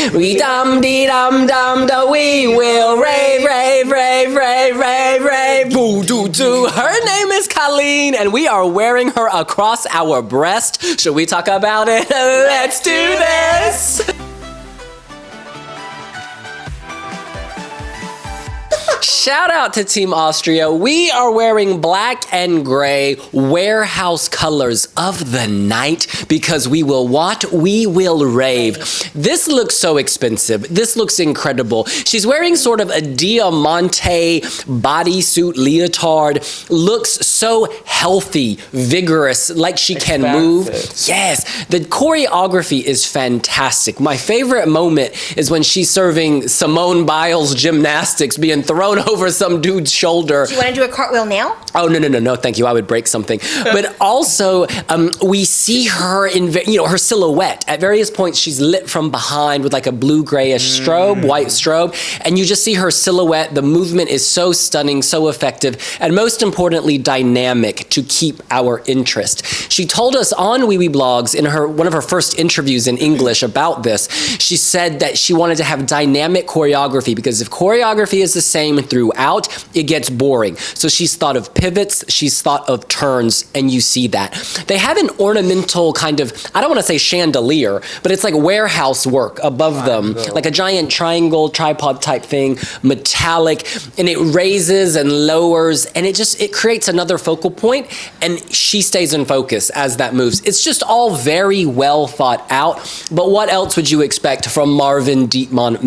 We dum-dee-dum-dum-da, we will rave, rave, rave, rave, rave, rave, boo-doo-doo. Her name is Kaleen, and we are wearing her across our breast. Should we talk about it? Let's do this! Shout out to Team Austria. We are wearing black and gray warehouse colors of the night because we will what? We will rave. This looks so expensive. This looks incredible. She's wearing sort of a diamante bodysuit leotard. Looks so healthy, vigorous, like she can move. Yes, the choreography is fantastic. My favorite moment is when she's serving Simone Biles gymnastics being thrown over some dude's shoulder. Do you want to do a cartwheel now? Oh, no, thank you. I would break something. But also, we see her in, her silhouette. At various points, she's lit from behind with like a blue-grayish strobe, white strobe, and you just see her silhouette. The movement is so stunning, so effective, and most importantly, dynamic to keep our interest. She told us on Wiwibloggs in one of her first interviews in English about this, she said that she wanted to have dynamic choreography because if choreography is the same throughout, it gets boring. So she's thought of pivots, she's thought of turns, and you see that. They have an ornamental kind of, I don't want to say chandelier, but it's like warehouse work above them, like a giant triangle, tripod type thing, metallic, and it raises and lowers, and it creates another focal point, and she stays in focus as that moves. It's just all very well thought out, but what else would you expect from Marvin Dietmann,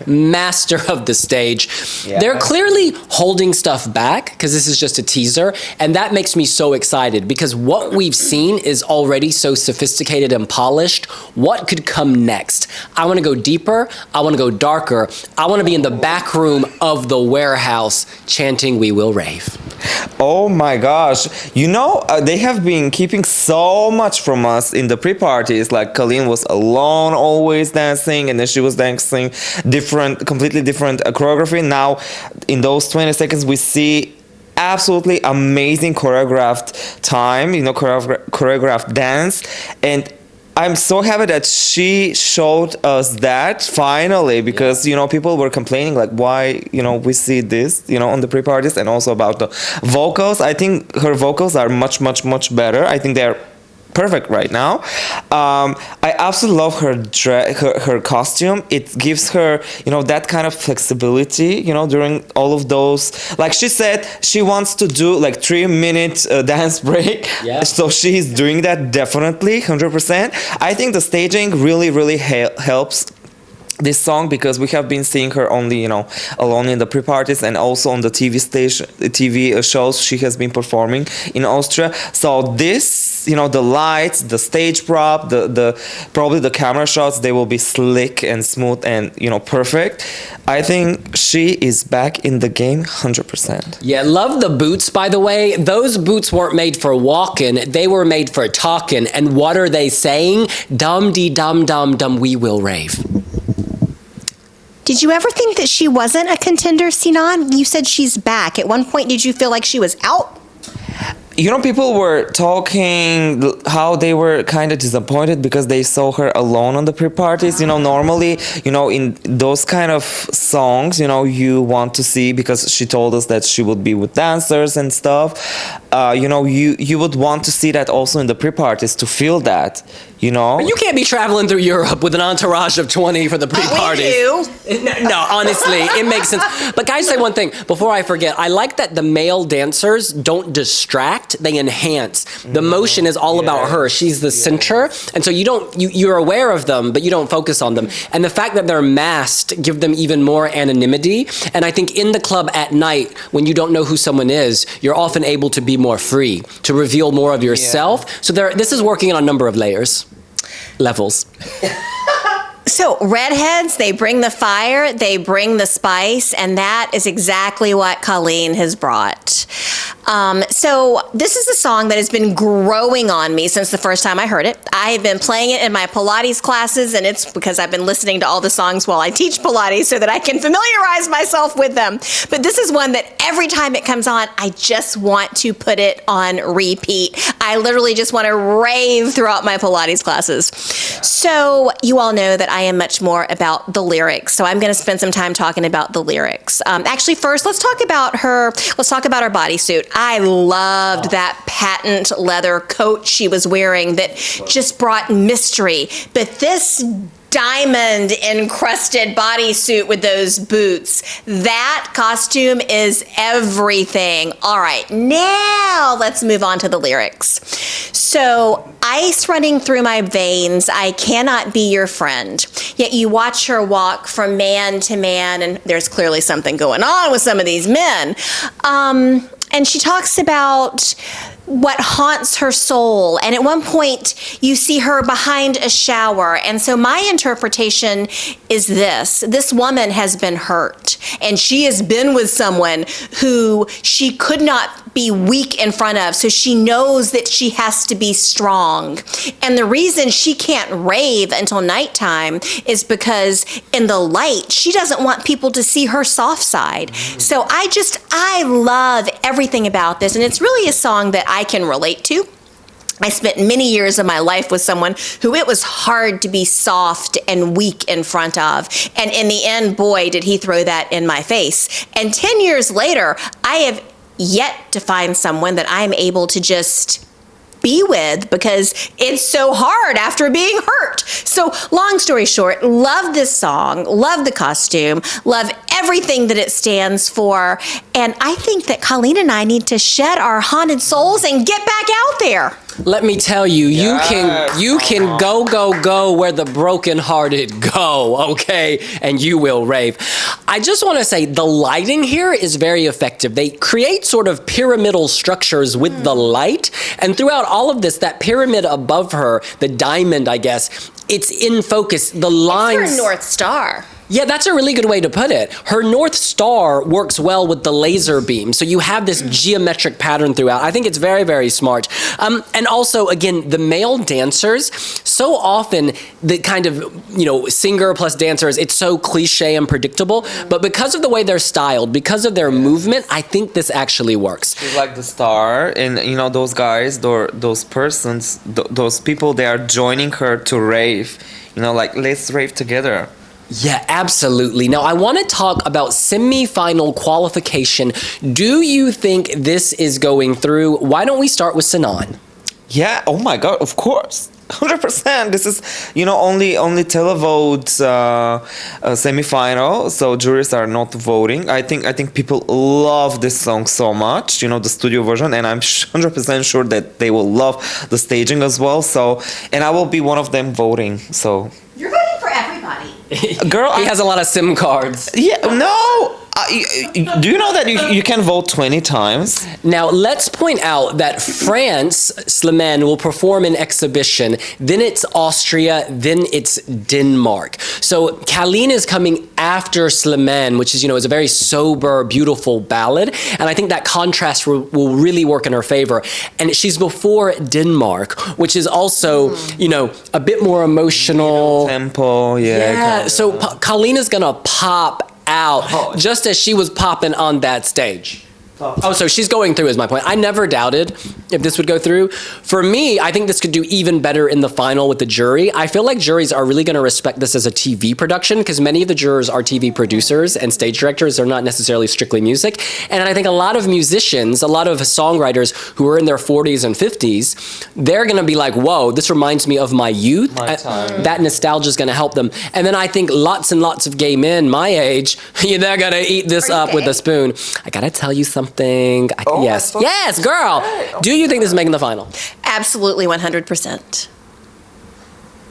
master of the stage? Yeah. They're clearly holding stuff back because this is just a teaser, and that makes me so excited because what we've seen is already so sophisticated and polished. What could come next? I want to go deeper. I want to go darker. I want to be in the back room of the warehouse chanting "We Will Rave." Oh my gosh. They have been keeping so much from us in the pre-parties. Like Kaleen was alone always dancing, and then she was dancing completely different choreography. Now in those 20 seconds we see absolutely amazing choreographed time, choreographed dance, and I'm so happy that she showed us that finally, because people were complaining like why we see this on the pre-parties, and also about the vocals. I think her vocals are much better. I think they're perfect right now. I absolutely love her costume. It gives her that kind of flexibility during all of those, like she said she wants to do like 3-minute dance break. So she's doing that definitely 100%. I think the staging really helps this song because we have been seeing her only alone in the pre-parties, and also on the TV shows she has been performing in Austria. So this the lights, the stage prop, the probably the camera shots, they will be slick and smooth and perfect. I think she is back in the game 100%. Yeah, love the boots, by the way. Those boots weren't made for walking, they were made for talking. And what are they saying? Dum-dee-dum-dum-dum, we will rave. Did you ever think that she wasn't a contender, Sinan? You said she's back. At one point, did you feel like she was out? People were talking how they were kind of disappointed because they saw her alone on the pre-parties. Normally, in those kind of songs, you want to see, because she told us that she would be with dancers and stuff. You would want to see that also in the pre-parties to feel that. But you can't be traveling through Europe with an entourage of 20 for the pre-parties. We do. No, honestly, it makes sense. But guys, say one thing before I forget. I like that the male dancers don't distract; they enhance. The motion is all about her. She's the center, and so you're aware of them, but you don't focus on them. And the fact that they're masked give them even more anonymity. And I think in the club at night, when you don't know who someone is, you're often able to be more free, to reveal more of yourself. So this is working on a number of levels. So redheads, they bring the fire, they bring the spice, and that is exactly what Kaleen has brought. So this is a song that has been growing on me since the first time I heard it. I have been playing it in my Pilates classes, and it's because I've been listening to all the songs while I teach Pilates so that I can familiarize myself with them. But this is one that every time it comes on, I just want to put it on repeat. I literally just want to rave throughout my Pilates classes. So you all know that I am much more about the lyrics. So I'm going to spend some time talking about the lyrics. Actually, first, let's talk about her bodysuit. I loved that patent leather coat she was wearing that just brought mystery. But this diamond encrusted bodysuit with those boots, that costume is everything. All right, now let's move on to the lyrics. So, ice running through my veins, I cannot be your friend. Yet you watch her walk from man to man, and there's clearly something going on with some of these men. And she talks about what haunts her soul. And at one point, you see her behind a shower. And so my interpretation is this. This woman has been hurt. And she has been with someone who she could not be weak in front of. So she knows that she has to be strong. And the reason she can't rave until nighttime is because in the light, she doesn't want people to see her soft side. So I love everything about this. And it's really a song that I can relate to. I spent many years of my life with someone who it was hard to be soft and weak in front of. And in the end, boy, did he throw that in my face. And 10 years later, I have yet to find someone that I'm able to just be with because it's so hard after being hurt. So long story short, love this song, love the costume, love everything that it stands for. And I think that Kaleen and I need to shed our haunted souls and get back out there. Let me tell you, you can go where the brokenhearted go, okay? And you will rave. I just want to say the lighting here is very effective. They create sort of pyramidal structures with the light. And throughout all of this, that pyramid above her, the diamond, I guess, it's in focus. The lines. It's her North Star. Yeah, that's a really good way to put it. Her North Star works well with the laser beam. So you have this geometric pattern throughout. I think it's very, very smart. And also, again, the male dancers, so often the kind of, singer plus dancers, it's so cliche and predictable. But because of the way they're styled, because of their movement, I think this actually works. She's like the star, and those guys, those persons, those people, they are joining her to rave. Like, let's rave together. Yeah, absolutely. Now, I want to talk about semi-final qualification. Do you think this is going through? Why don't we start with Sinan? Yeah, oh my God, of course. 100%. This is, only televote semi-final, so juries are not voting. I think people love this song so much, the studio version, and I'm 100% sure that they will love the staging as well. So, and I will be one of them voting. So. You're voting for everybody. Girl, he has a lot of SIM cards. Yeah, no. Do you know that you can vote 20 times? Now, let's point out that France, Slimane, will perform an exhibition. Then it's Austria. Then it's Denmark. So Kaleen is coming after Slimane, which is, is a very sober, beautiful ballad. And I think that contrast will really work in her favor. And she's before Denmark, which is also, a bit more emotional. Tempo, yeah. So Kaleen is going to pop out just as she was popping on that stage. Oh, so she's going through is my point. I never doubted if this would go through. For me, I think this could do even better in the final with the jury. I feel like juries are really going to respect this as a TV production because many of the jurors are TV producers and stage directors. They're not necessarily strictly music. And I think a lot of musicians, a lot of songwriters who are in their 40s and 50s, they're going to be like, whoa, this reminds me of my youth. My time. That nostalgia is going to help them. And then I think lots and lots of gay men my age, they're going to eat this up with a spoon. I got to tell you something. Yes, girl. Do you think this is making the final? Absolutely, 100%.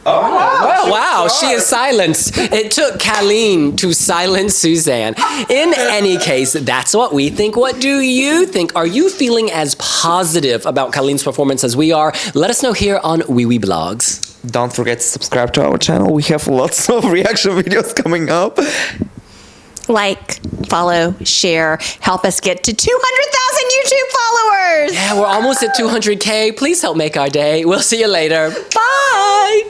Oh, wow, she is silenced. It took Kaleen to silence Suzanne. In any case, that's what we think. What do you think? Are you feeling as positive about Kaleen's performance as we are? Let us know here on Wiwibloggs. Don't forget to subscribe to our channel. We have lots of reaction videos coming up. Like, follow, share, help us get to 200,000 YouTube followers. Yeah, we're almost at 200K. Please help make our day. We'll see you later. Bye.